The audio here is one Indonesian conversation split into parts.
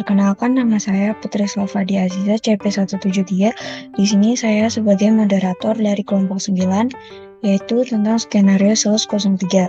Perkenalkan, nama saya Putri Salvadia Aziza, CP173. Di sini saya sebagai moderator dari kelompok 9, yaitu tentang skenario SELS 03.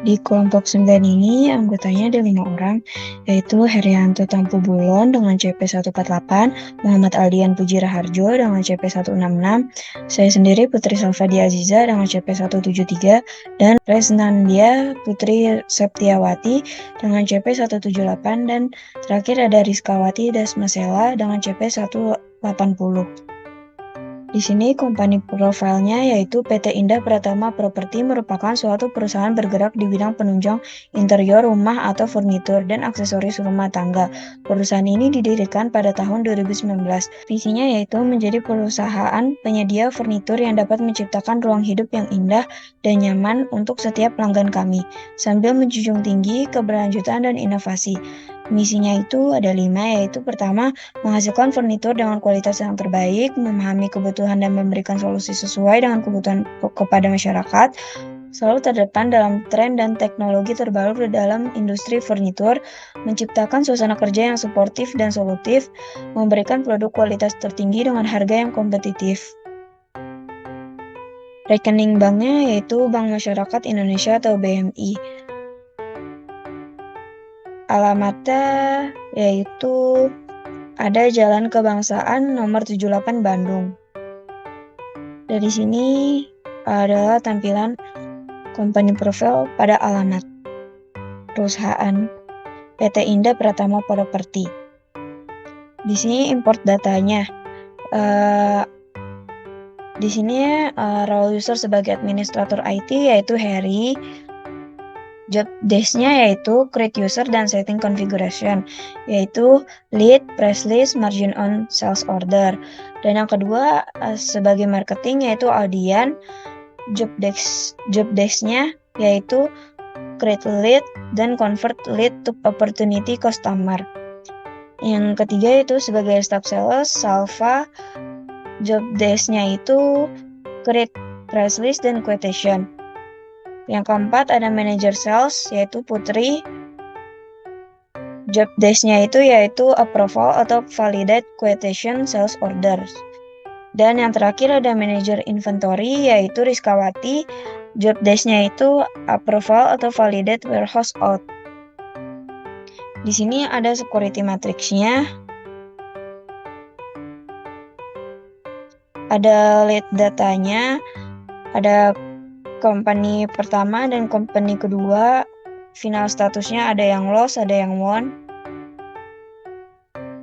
Di kelompok 9 ini, anggotanya ada 5 orang, yaitu Herianto Tampu Bulon dengan CP148, Muhammad Aldian Puji Raharjo dengan CP166, saya sendiri Putri Salvadia Aziza dengan CP173, dan Resnandia Putri Septiawati dengan CP178, dan terakhir ada Rizkawati Dasmasela dengan CP180. Di sini company profilnya yaitu PT Indah Pratama Properti merupakan suatu perusahaan bergerak di bidang penunjang interior rumah atau furnitur dan aksesoris rumah tangga. Perusahaan ini didirikan pada tahun 2019. Visinya yaitu menjadi perusahaan penyedia furnitur yang dapat menciptakan ruang hidup yang indah dan nyaman untuk setiap pelanggan kami, sambil menjunjung tinggi keberlanjutan dan inovasi. Misinya itu ada 5, yaitu pertama, menghasilkan furnitur dengan kualitas yang terbaik, memahami kebutuhan dan memberikan solusi sesuai dengan kebutuhan kepada masyarakat, selalu terdepan dalam tren dan teknologi terbaru dalam industri furnitur, menciptakan suasana kerja yang suportif dan solutif, memberikan produk kualitas tertinggi dengan harga yang kompetitif. Rekening banknya yaitu Bank Masyarakat Indonesia atau BMI. Alamatnya yaitu ada Jalan Kebangsaan nomor 78 Bandung. Dari sini adalah tampilan company profile pada alamat perusahaan PT Indah Pratama Properti. Di sini import datanya. Di sini role user sebagai administrator IT yaitu Harry. Job desk-nya yaitu create user dan setting configuration, yaitu lead, price list, margin on sales order. Dan yang kedua sebagai marketing yaitu Aldian. Job desk-nya yaitu create lead dan convert lead to opportunity customer. Yang ketiga itu sebagai staff sales Salva. Job desk-nya itu create price list dan quotation. Yang keempat ada manager sales yaitu Putri. Job desk-nya yaitu approval atau validate quotation sales orders. Dan yang terakhir ada manager inventory yaitu Rizkawati. Job desk-nya itu approval atau validate warehouse out. Di sini ada security matrix-nya. Ada lead datanya, ada company pertama dan company kedua, final statusnya ada yang lost, ada yang won.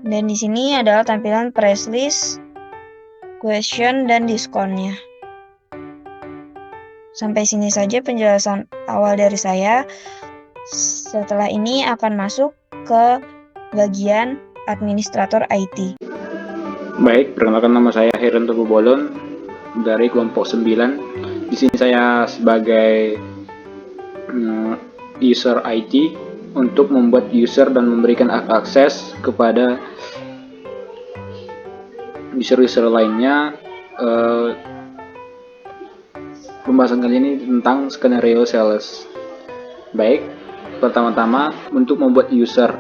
Dan di sini adalah tampilan price list, question, dan diskonnya. Sampai sini saja penjelasan awal dari saya. Setelah ini akan masuk ke bagian administrator IT. Baik, perkenalkan nama saya Herianto Bolon dari kelompok 9. Di sini saya sebagai user IT untuk membuat user dan memberikan akses kepada user-user lainnya. Pembahasan kali ini tentang skenario sales. Baik, pertama-tama untuk membuat user,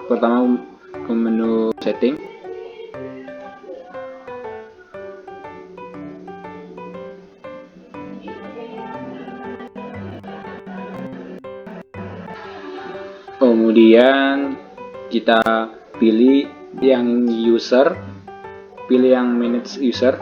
pertama ke menu setting. Kemudian kita pilih yang user, pilih yang manage user.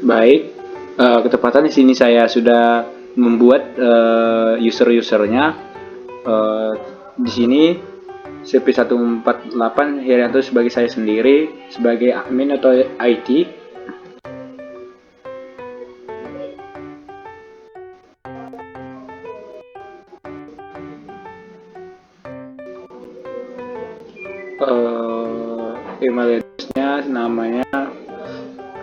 Baik, ketepatan di sini saya sudah membuat user-usernya. Di sini CP148 Herianto sebagai saya sendiri sebagai admin atau IT. Email address-nya namanya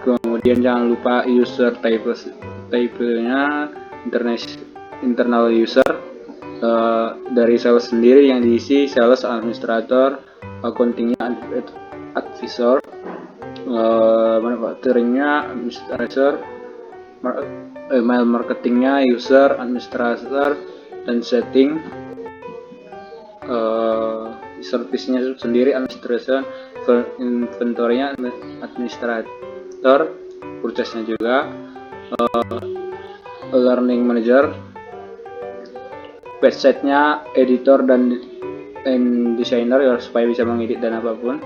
Kemudian jangan lupa user type-nya internal user dari sales sendiri yang diisi sales administrator, accountingnya advisor, manufacturingnya administrator, email marketingnya user administrator, dan setting service-nya sendiri administration, inventory-nya administrator, purchase-nya juga, learning manager, website-nya editor dan designer ya, supaya bisa mengedit dan apapun,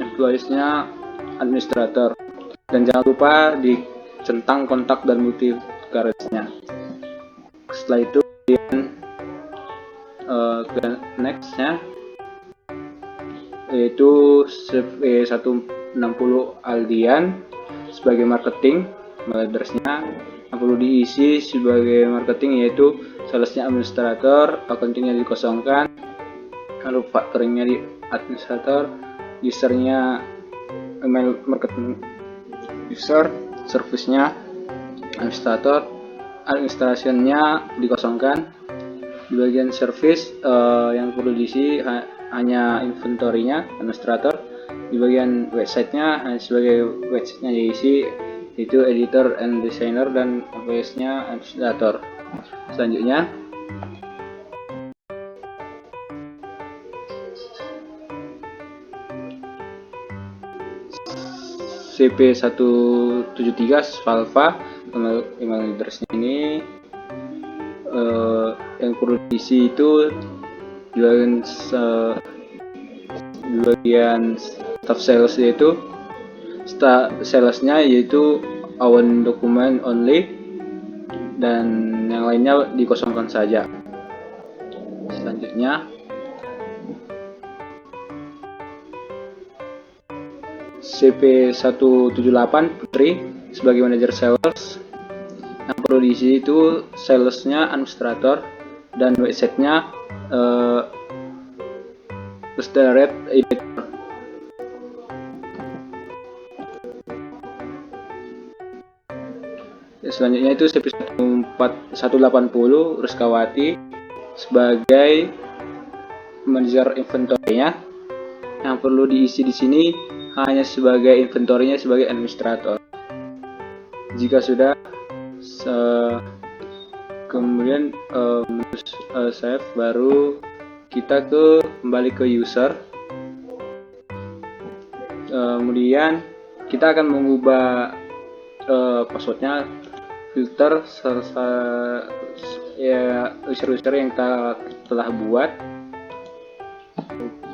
employees-nya administrator, dan jangan lupa dicentang kontak dan multi garage-nya. Setelah itu ke next-nya yaitu CV160 Aldian sebagai marketing. Address-nya yang perlu diisi sebagai marketing yaitu salesnya administrator, accountingnya dikosongkan, lalu factoringnya di administrator, usernya email marketing user, service-nya administrator, administrationnya dikosongkan. Di bagian service yang perlu diisi hanya inventory-nya administrator. Di bagian website-nya sebagai website-nya diisi itu editor and designer, dan employees-nya administrator. Selanjutnya CP173 Valva email address-nya ini yang perlu diisi itu di bagian staff sales, yaitu salesnya yaitu own document only, dan yang lainnya dikosongkan saja. Selanjutnya CP178 Putri sebagai manajer sales. Yang perlu diisi itu salesnya administrator dan website-nya direct editor. Selanjutnya itu CP180 Ruskawati sebagai manajer inventory-nya. Yang perlu diisi di sini hanya sebagai inventory-nya sebagai administrator. Jika sudah, kemudian save, baru kita kembali ke user. Kemudian kita akan mengubah passwordnya, filter ya user-user yang kita telah buat.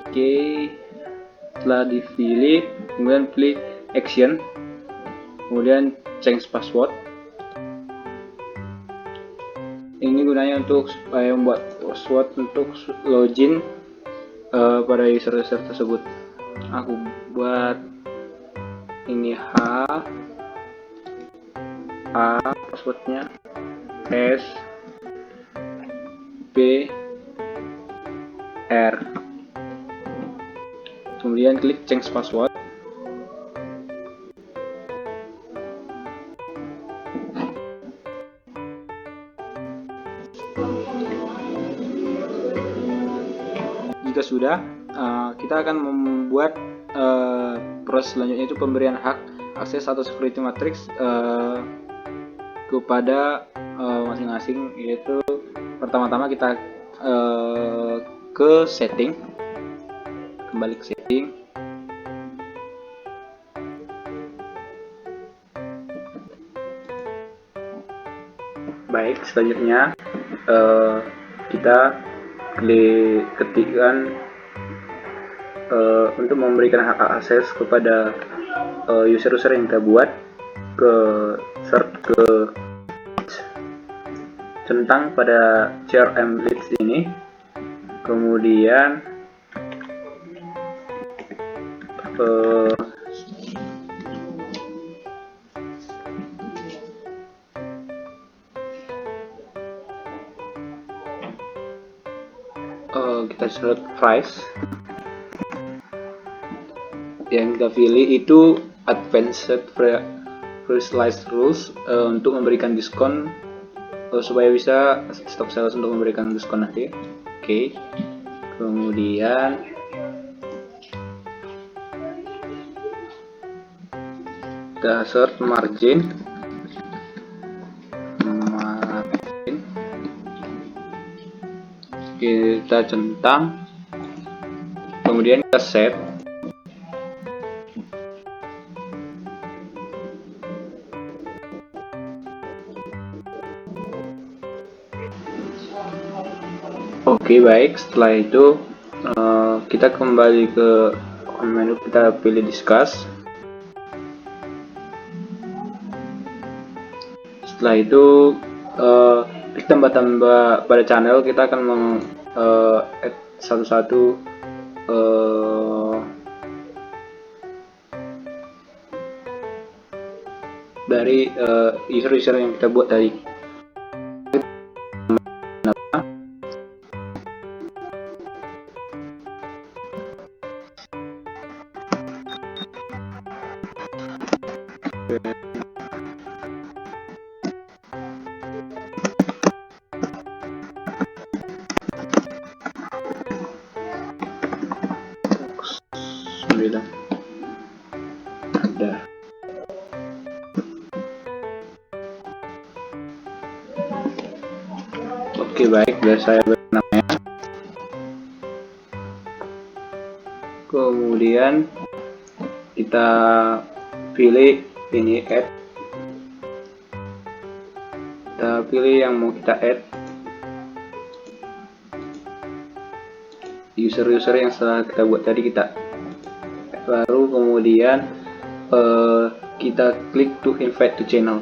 Oke, setelah dipilih, kemudian pilih action, kemudian change password. Ini gunanya untuk supaya membuat password untuk login pada user-user tersebut. Aku buat ini A passwordnya S B R, kemudian klik change password. Jika sudah, kita akan membuat proses selanjutnya, itu pemberian hak akses atau security matrix kepada masing-masing. Yaitu pertama-tama kita ke setting, kembali ke setting, baik. Selanjutnya kita ketikkan untuk memberikan hak akses kepada user-user yang kita buat, ke search ke centang pada CRM leads ini, kemudian kita select price. Yang kita pilih itu advanced personalized rules untuk memberikan diskon supaya bisa stop sales untuk memberikan diskon nanti. Oke. Kemudian kita search margin, kita centang, kemudian kita save. Oke, baik. Setelah itu kita kembali ke menu, kita pilih discuss. Setelah itu klik tambah-tambah pada channel, kita akan add satu-satu dari user-user yang kita buat tadi. Ada. Oke, baik, sudah saya beri namanya. Kemudian kita pilih ini add. Kita pilih yang mau kita add. User-user yang setelah kita buat tadi kita baru kemudian kita klik to invite to channel.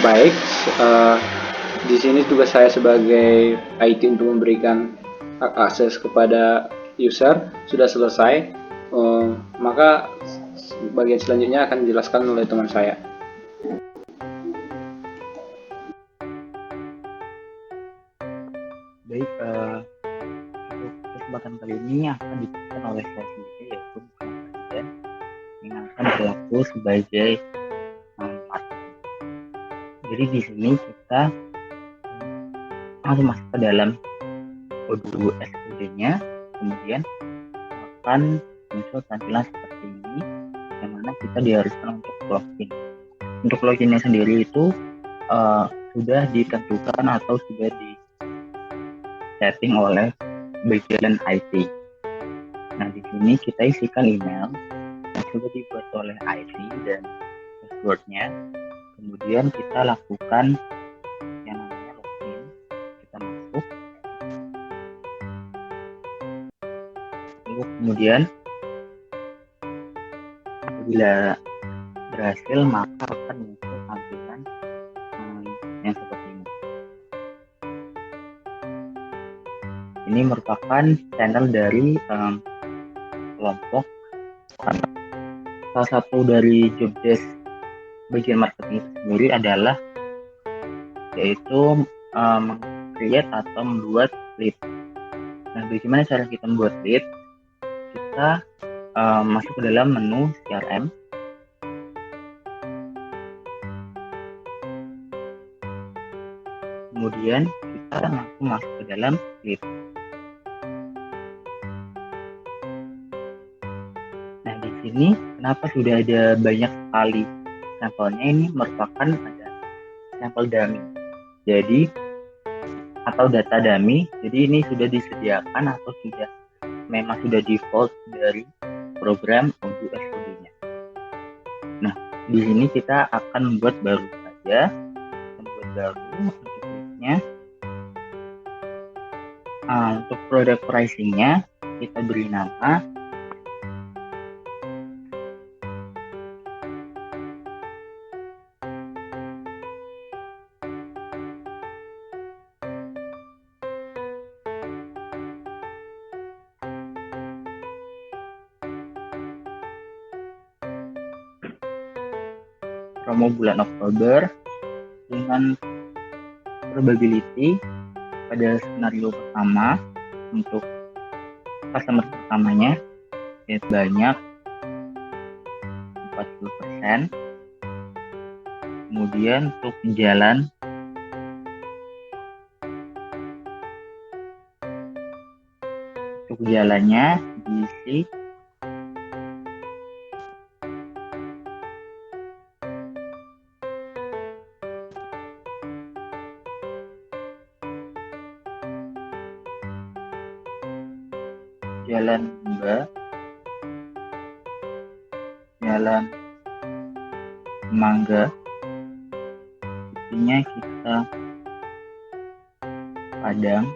Baik, di sini tugas saya sebagai IT untuk memberikan akses kepada user sudah selesai. Maka bagian selanjutnya akan dijelaskan oleh teman saya. Baik, untuk kesempatan kali ini akan diberikan oleh saya sendiri, yaitu kemudian yang akan berlaku sebagai marketing. Jadi di sini kita langsung masuk ke dalam modul SQD-nya, kemudian akan muncul tampilan seperti ini, yang mana kita diharuskan untuk login. Untuk loginnya sendiri itu sudah ditentukan atau sudah di setting oleh bagian IT. Nah, di sini kita isikan email yang sudah dibuat oleh IT dan passwordnya. Kemudian kita lakukan yang namanya login. Kita masuk. Lalu kemudian apabila berhasil maka akan muncul tampilan yang seperti ini. Ini merupakan channel dari kelompok. Salah satu dari job desk bagian marketing itu sendiri adalah yaitu create atau membuat lead. Nah, bagaimana cara kita membuat lead? Kita masuk ke dalam menu CRM. Kemudian kita langsung masuk ke dalam lead. Nah, di sini kenapa sudah ada banyak sekali sampelnya? Ini merupakan ada sampel dummy. Jadi atau data dummy. Jadi ini sudah disediakan atau memang sudah default dari program untuk SQD-nya. Nah, di sini kita akan membuat baru saja. Membuat baru untuk lead-nya. Untuk product pricing-nya kita beri nama promo bulan Oktober dengan probability pada skenario pertama untuk customer pertamanya banyak 40%. Kemudian untuk jalannya diisi Jalan Limba, Jalan Mangga, intinya kita Padang,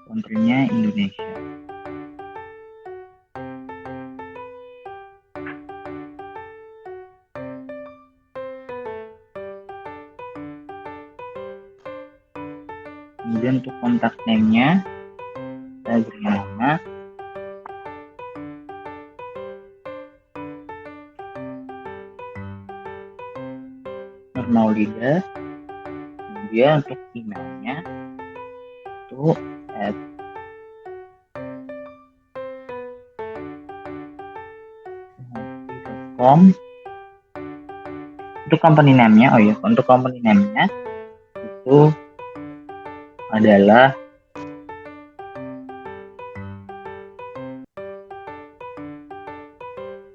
country-nya Indonesia. Kemudian untuk kontak name-nya saya beri nama Nur Maulida. Kemudian untuk emailnya itu @com. Untuk company name-nya, untuk company name-nya itu adalah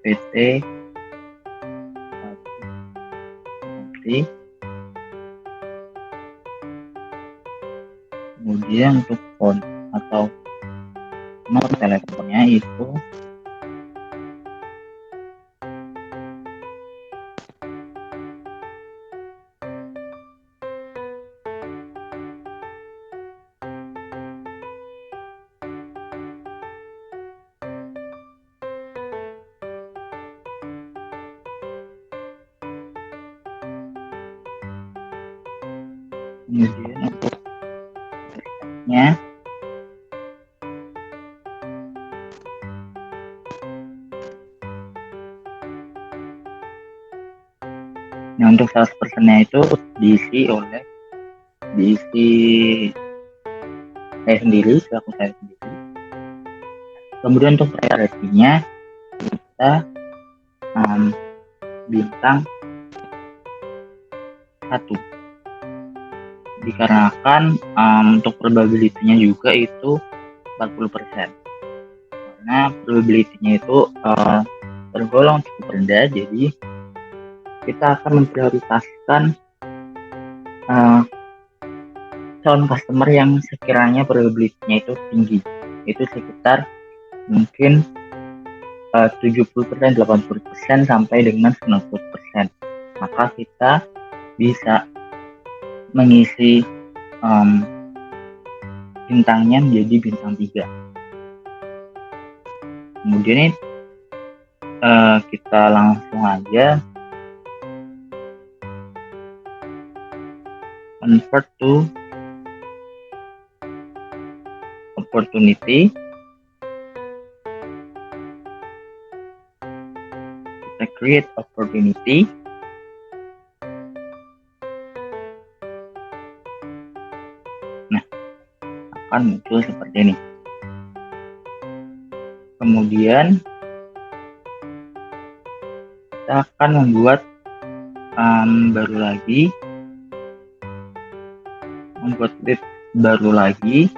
PT Menteri. Kemudian untuk phone atau nomor teleponnya itu kemudian untuk website-nya untuk 100%-nya itu diisi saya sendiri, selaku saya sendiri. Kemudian untuk referensinya kita bintang 1, dikarenakan untuk probability-nya juga itu 40%, karena probability-nya itu tergolong cukup rendah, jadi kita akan memprioritaskan calon customer yang sekiranya probability-nya itu tinggi, itu sekitar mungkin 70%, 80% sampai dengan 90%. Maka kita bisa mengisi bintangnya menjadi bintang 3. Kemudian kita langsung aja convert to opportunity. Kita create opportunity. Nah, akan muncul seperti ini. Kemudian kita akan membuat lead baru lagi.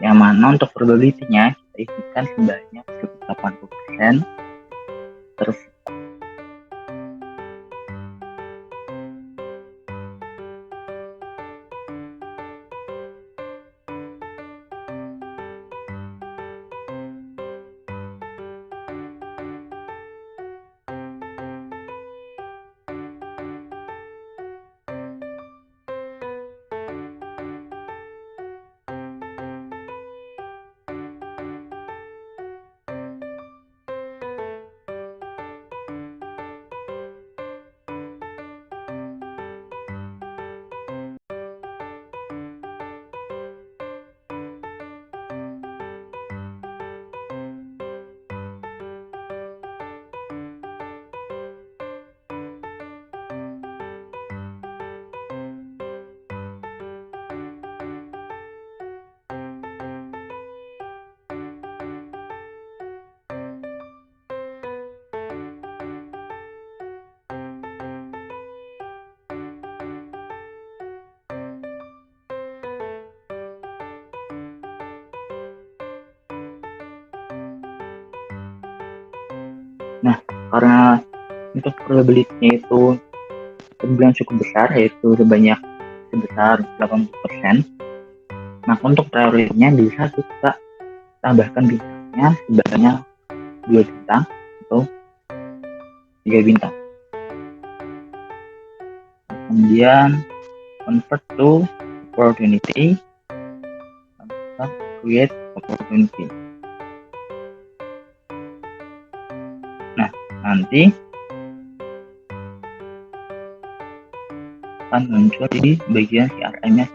Yang mana untuk probability-nya kita isikan sebanyak 80%. Terus Karena untuk probability-nya itu terbilang cukup besar, yaitu sebesar 80%. Nah, untuk priority-nya bisa kita tambahkan bintangnya sebanyak 2 bintang atau 3 bintang. Kemudian convert to opportunity, create opportunity. Nah, nanti akan muncul di bagian CRM-nya.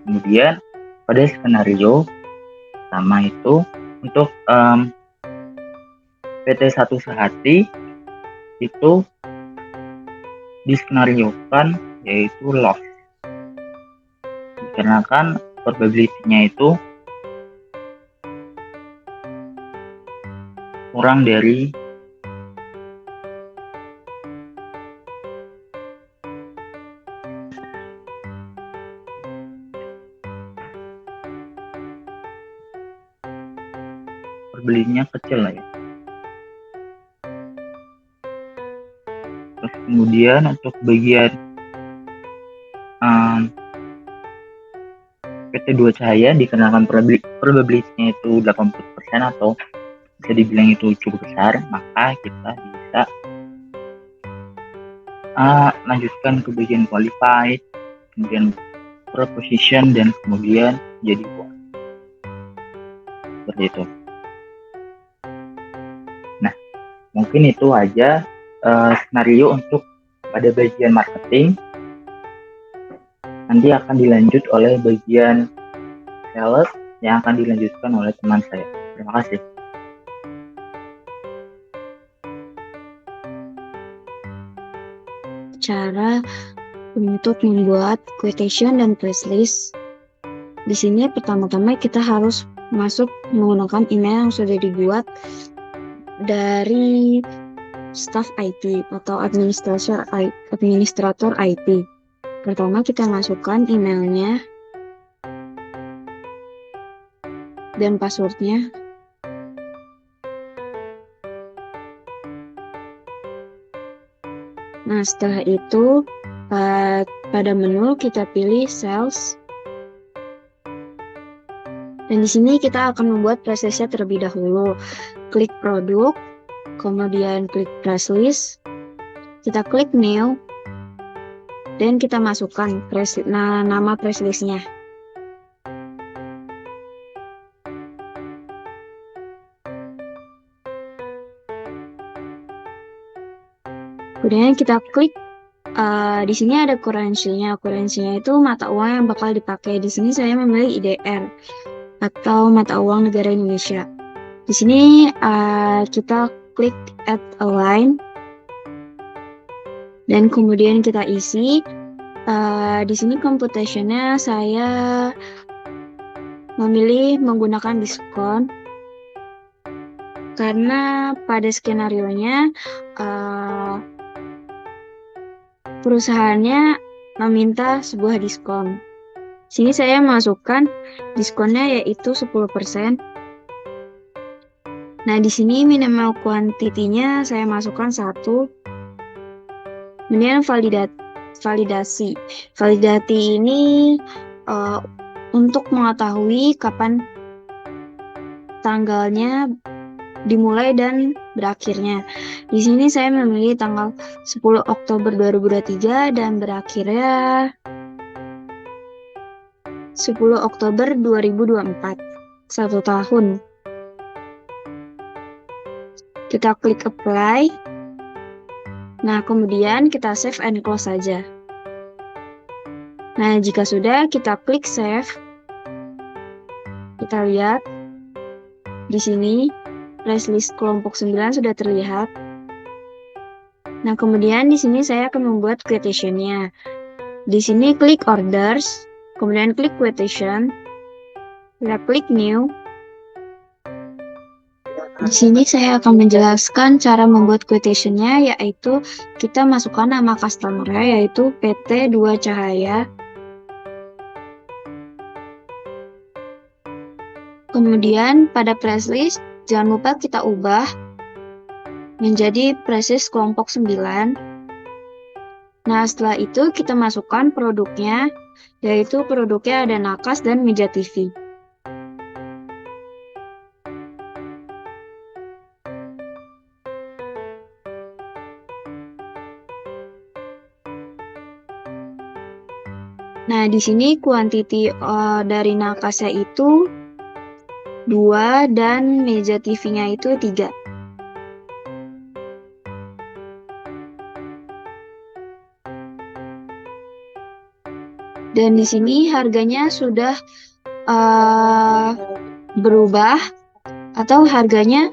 Kemudian pada skenario pertama itu untuk PT 1 Sehati itu diskenariokan yaitu loss, dikarenakan probability-nya itu kurang dari probability-nya kecil lah ya. Terus kemudian untuk bagian PT 2 Cahaya dikenakan probability-nya itu 80% atau bisa dibilang itu cukup besar, maka kita bisa lanjutkan ke bagian qualified, kemudian proposition, dan kemudian jadi won. Seperti itu. Nah, mungkin itu aja skenario untuk pada bagian marketing. Nanti akan dilanjut oleh bagian sales yang akan dilanjutkan oleh teman saya. Terima kasih. Cara untuk membuat quotation dan price list. Di sini pertama-tama kita harus masuk menggunakan email yang sudah dibuat dari staff IT atau administrator IT. Pertama kita masukkan emailnya dan passwordnya. Nah, setelah itu pada menu kita pilih sales. Dan di sini kita akan membuat prosesnya terlebih dahulu. Klik produk, kemudian klik price list, kita klik new, dan kita masukkan nama price listnya. Kemudian kita klik di sini ada currency-nya. Currency-nya itu mata uang yang bakal dipakai. Di sini saya memilih IDR atau mata uang negara Indonesia. Di sini kita klik add a line dan kemudian kita isi. Di sini computation-nya saya memilih menggunakan diskon karena pada skenario-nya perusahaannya meminta sebuah diskon. Sini saya masukkan diskonnya yaitu 10%. Nah, di sini minimal quantity-nya saya masukkan 1. Kemudian validasi. Validasi ini untuk mengetahui kapan tanggalnya dimulai dan berakhirnya. Di sini saya memilih tanggal 10 Oktober 2023 dan berakhirnya 10 Oktober 2024. 1 tahun. Kita klik apply. Nah, kemudian kita save and close saja. Nah, jika sudah, kita klik save. Kita lihat di sini price list kelompok 9 sudah terlihat. Nah, kemudian di sini saya akan membuat quotation-nya. Di sini klik orders, kemudian klik quotation. Kita klik new. Di sini saya akan menjelaskan cara membuat quotation-nya, yaitu kita masukkan nama customer-nya, yaitu PT 2 Cahaya. Kemudian pada price list, jangan lupa kita ubah menjadi price list kelompok 9. Nah, setelah itu kita masukkan produknya, yaitu produknya ada Nakas dan meja TV. Nah, di sini kuantiti dari Nakasnya itu 2 dan meja TV-nya itu 3. Dan di sini harganya sudah berubah atau harganya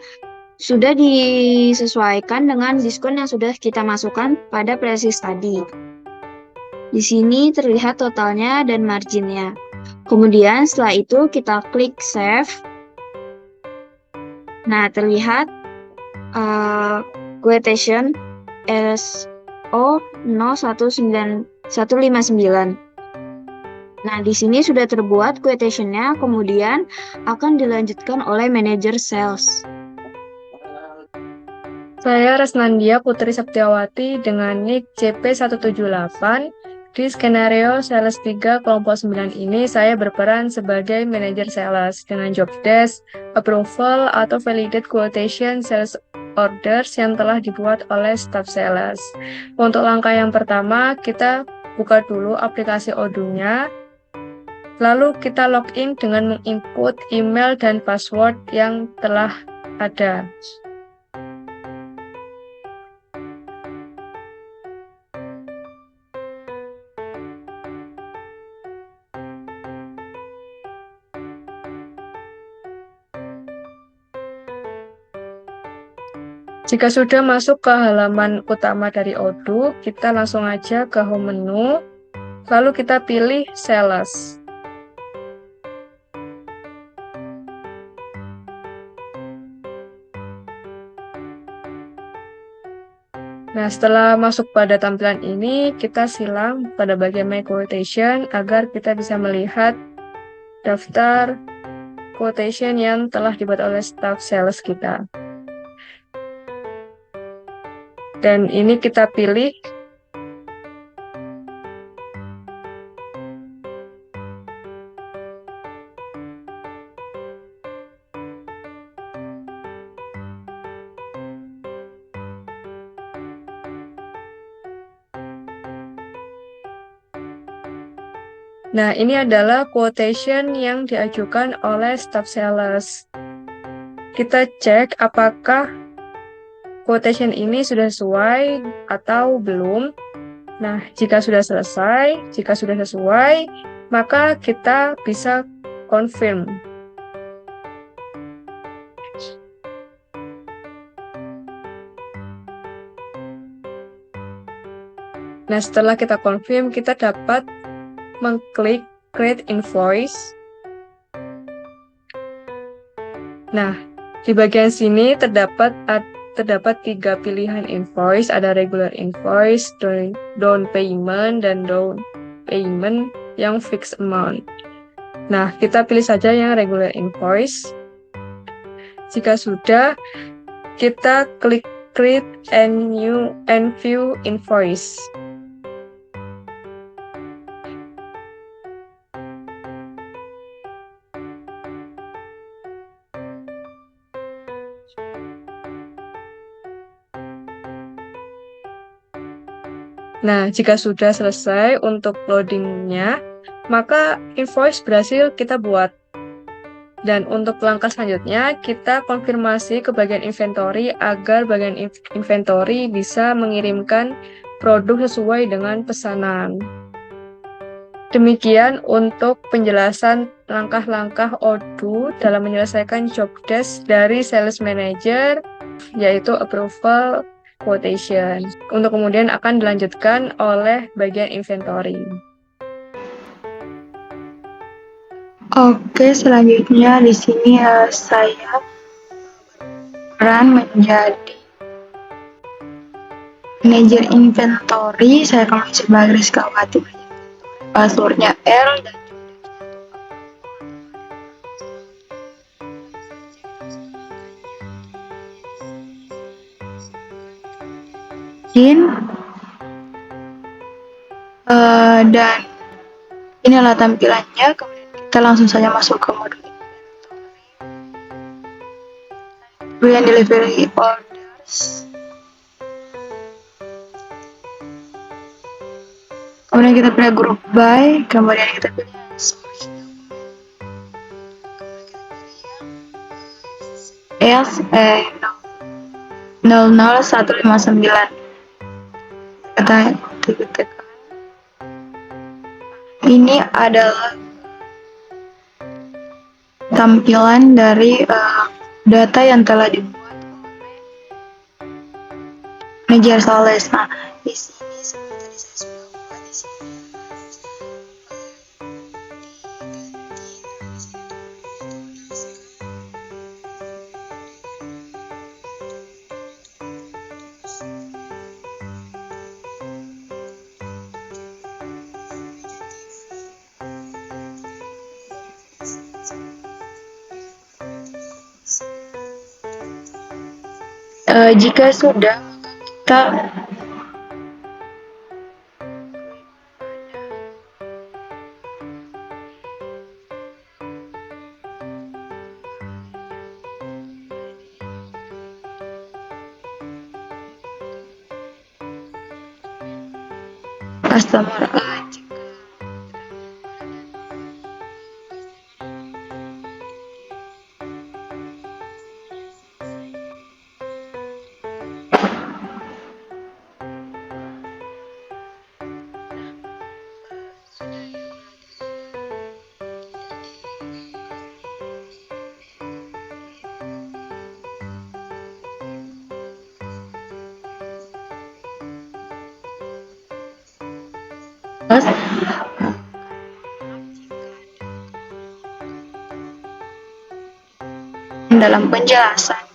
sudah disesuaikan dengan diskon yang sudah kita masukkan pada price list tadi. Di sini terlihat totalnya dan marginnya. Kemudian setelah itu kita klik save. Nah, terlihat quotation SO019159. Nah, di sini sudah terbuat quotation-nya, kemudian akan dilanjutkan oleh manajer sales. Saya Resnandia Putri Septiawati dengan nick CP178. Di skenario sales 3 kelompok 9 ini, saya berperan sebagai manajer sales dengan job desk, approval, atau validate quotation sales orders yang telah dibuat oleh staff sales. Untuk langkah yang pertama, kita buka dulu aplikasi Odoo-nya. Lalu kita login dengan menginput email dan password yang telah ada. Jika sudah masuk ke halaman utama dari Odoo, kita langsung aja ke home menu, lalu kita pilih sales. Nah, setelah masuk pada tampilan ini, kita silang pada bagian My Quotation agar kita bisa melihat daftar quotation yang telah dibuat oleh staff sales kita. Dan ini kita pilih Nah, ini adalah quotation yang diajukan oleh staff sales. Kita cek apakah quotation ini sudah sesuai atau belum. Nah, jika sudah sesuai, maka kita bisa confirm. Nah, setelah kita confirm, kita dapat mengklik create invoice. Nah, di bagian sini terdapat 3 pilihan invoice, ada regular invoice, down payment, dan down payment yang fixed amount. Nah, kita pilih saja yang regular invoice. Jika sudah, kita klik create and view invoice. Nah, jika sudah selesai untuk loadingnya, maka invoice berhasil kita buat. Dan untuk langkah selanjutnya, kita konfirmasi ke bagian inventory agar bagian inventory bisa mengirimkan produk sesuai dengan pesanan. Demikian untuk penjelasan langkah-langkah Odoo dalam menyelesaikan job desk dari sales manager, yaitu approval, quotation. Untuk kemudian akan dilanjutkan oleh bagian inventory. Oke, selanjutnya di sini saya berperan menjadi manajer inventory. Saya akan sebagai Rizkawati. Passwordnya L dan Dan inilah tampilannya. Kemudian kita langsung saja masuk ke modul kemudian delivery orders. Kemudian kita pilih group by, kemudian kita pilih source S00159. Kita tekan. Ini adalah tampilan dari data yang telah dibuat manajer sales. Nah, di sini seperti tadi saya sudah buat di sini. Jika sudah, kita customer dalam penjelasan